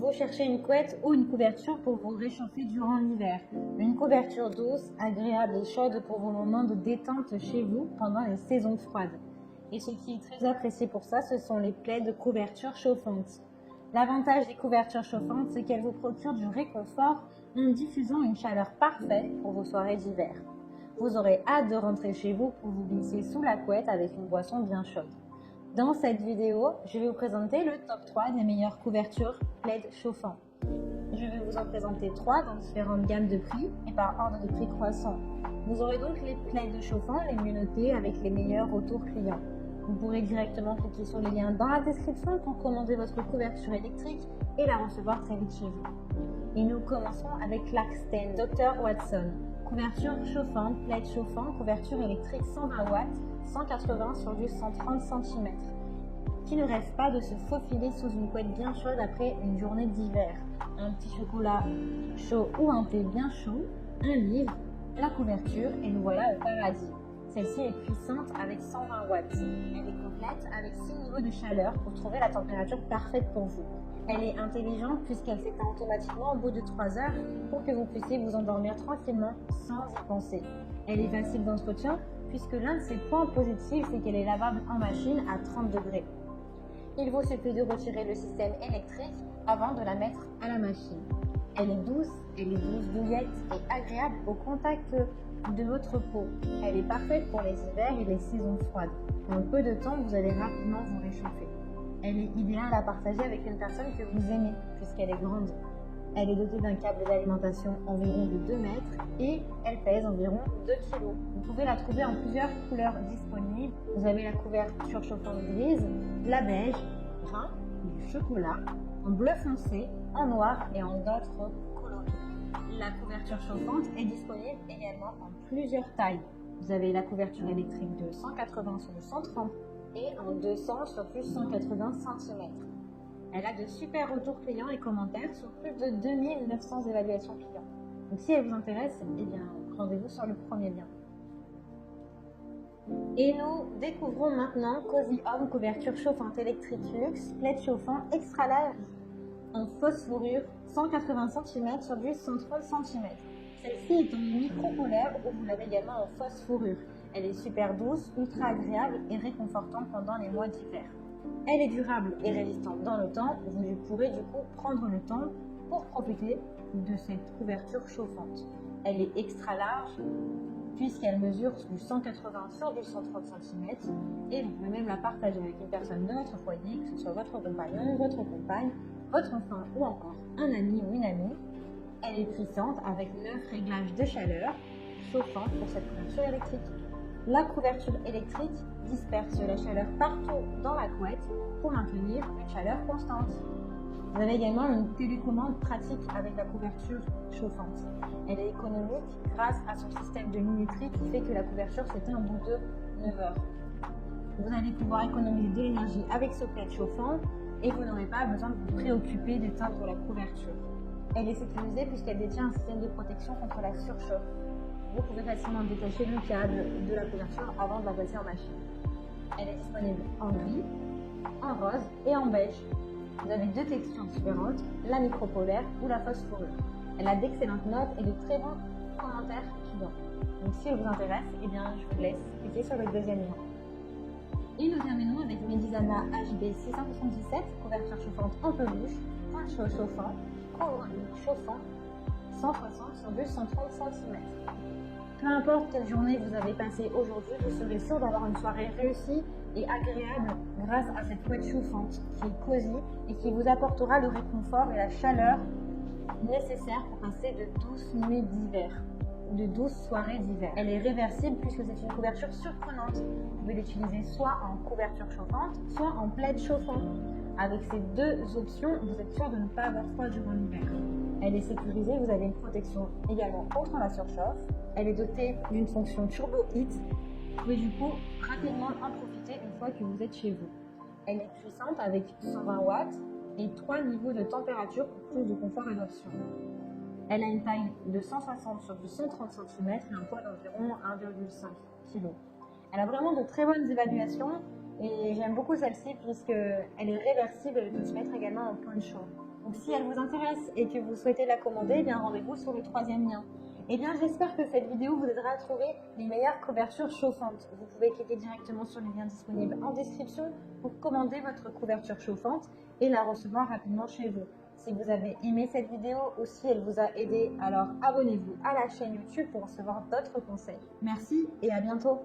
Vous cherchez une couette ou une couverture pour vous réchauffer durant l'hiver. Une couverture douce, agréable et chaude pour vos moments de détente chez vous pendant les saisons froides. Et ce qui est très apprécié pour ça, ce sont les plaids de couverture chauffantes. L'avantage des couvertures chauffantes, c'est qu'elles vous procurent du réconfort en diffusant une chaleur parfaite pour vos soirées d'hiver. Vous aurez hâte de rentrer chez vous pour vous glisser sous la couette avec une boisson bien chaude. Dans cette vidéo, je vais vous présenter le top 3 des meilleures couvertures plaids chauffants. Je vais vous en présenter 3 dans différentes gammes de prix et par ordre de prix croissant. Vous aurez donc les plaids chauffants les mieux notés avec les meilleurs retours clients. Vous pourrez directement cliquer sur le lien dans la description pour commander votre couverture électrique et la recevoir très vite chez vous. Et nous commençons avec l'Axten Dr Watson. Couverture chauffante, plaid chauffant, couverture électrique 120 watts, 180 sur du 130 cm. Qui ne rêve pas de se faufiler sous une couette bien chaude après une journée d'hiver? Un petit chocolat chaud ou un thé bien chaud, un livre, la couverture et nous voilà au paradis. Celle-ci est puissante avec 120 watts. Elle est complète avec 6 niveaux de chaleur pour trouver la température parfaite pour vous. Elle est intelligente puisqu'elle s'éteint automatiquement au bout de 3 heures pour que vous puissiez vous endormir tranquillement sans y penser. Elle est facile d'entretien puisque l'un de ses points positifs, c'est qu'elle est lavable en machine à 30 degrés. Il vous suffit de retirer le système électrique avant de la mettre à la machine. Elle est douce douillette et agréable au contact de votre peau. Elle est parfaite pour les hivers et les saisons froides. En peu de temps, vous allez rapidement vous réchauffer. Elle est idéale à partager avec une personne que vous aimez puisqu'elle est grande. Elle est dotée d'un câble d'alimentation environ de 2 mètres et elle pèse environ 2 kg. Vous pouvez la trouver en plusieurs couleurs disponibles. Vous avez la couverture chauffante grise, la beige, brun, du chocolat, en bleu foncé, en noir et en d'autres coloris. La couverture chauffante est disponible également en plusieurs tailles. Vous avez la couverture électrique de 180 sur 130 et en 200 sur plus 180 cm. Elle a de super retours clients et commentaires sur plus de 2900 évaluations clients. Donc si elle vous intéresse, eh bien, rendez-vous sur le premier lien. Et nous découvrons maintenant Cozy Home couverture chauffante électrique luxe, plaid chauffant extra large en fausse fourrure 180 cm sur du 130 cm. Celle-ci est en micro-polaire ou vous l'avez également en fausse fourrure. Elle est super douce, ultra agréable et réconfortante pendant les mois d'hiver. Elle est durable et résistante dans le temps. Vous pourrez du coup prendre le temps pour profiter de cette couverture chauffante. Elle est extra large puisqu'elle mesure du 180 sur du 130 cm et vous pouvez même la partager avec une personne de votre foyer, que ce soit votre compagnon, votre compagne, votre enfant ou encore un ami ou une amie. Elle est puissante avec 9 réglages de chaleur chauffants pour cette couverture électrique. La couverture électrique disperse la chaleur partout dans la couette pour maintenir une chaleur constante. Vous avez également une télécommande pratique avec la couverture chauffante. Elle est économique grâce à son système de minuterie qui fait que la couverture s'éteint au bout de 9 heures. Vous allez pouvoir économiser de l'énergie avec ce plaid chauffant et vous n'aurez pas besoin de vous préoccuper d'éteindre la couverture. Elle est sécurisée puisqu'elle détient un système de protection contre la surchauffe. Vous pouvez facilement détacher le câble de la couverture avant de la passer en machine. Elle est disponible en gris, en rose et en beige. Vous avez 2 textures différentes, la micro-polaire ou la fausse fourrure. Elle a d'excellentes notes et de très bons commentaires clients. Donc si elle vous intéresse, eh bien, je vous laisse cliquer sur le deuxième lien. Et nous terminons avec Medizana HB 677, couverture chauffante en peluche, point chaud chauffant, coloris chauffant, 160 sur 230 cm. Peu importe quelle journée vous avez passée aujourd'hui, vous serez sûr d'avoir une soirée réussie et agréable grâce à cette couette chauffante qui est cosy et qui vous apportera le réconfort et la chaleur nécessaires pour passer de douces nuits d'hiver, de douces soirées d'hiver. Elle est réversible puisque c'est une couverture surprenante. Vous pouvez l'utiliser soit en couverture chauffante, soit en plaid chauffant. Avec ces 2 options, vous êtes sûr de ne pas avoir froid durant l'hiver. Elle est sécurisée, vous avez une protection également contre la surchauffe. Elle est dotée d'une fonction Turbo Heat. Vous pouvez du coup rapidement en profiter une fois que vous êtes chez vous. Elle est puissante avec 120 watts et 3 niveaux de température pour plus de confort et d'options. Elle a une taille de 160 sur du 130 cm et un poids d'environ 1,5 kg. Elle a vraiment de très bonnes évaluations et j'aime beaucoup celle-ci puisqu'elle est réversible et elle peut se mettre également en point chaud. Vous Donc si elle vous intéresse et que vous souhaitez la commander, eh bien rendez-vous sur le 3e lien. Eh bien, j'espère que cette vidéo vous aidera à trouver les meilleures couvertures chauffantes. Vous pouvez cliquer directement sur les liens disponibles en description pour commander votre couverture chauffante et la recevoir rapidement chez vous. Si vous avez aimé cette vidéo ou si elle vous a aidé, alors abonnez-vous à la chaîne YouTube pour recevoir d'autres conseils. Merci et à bientôt.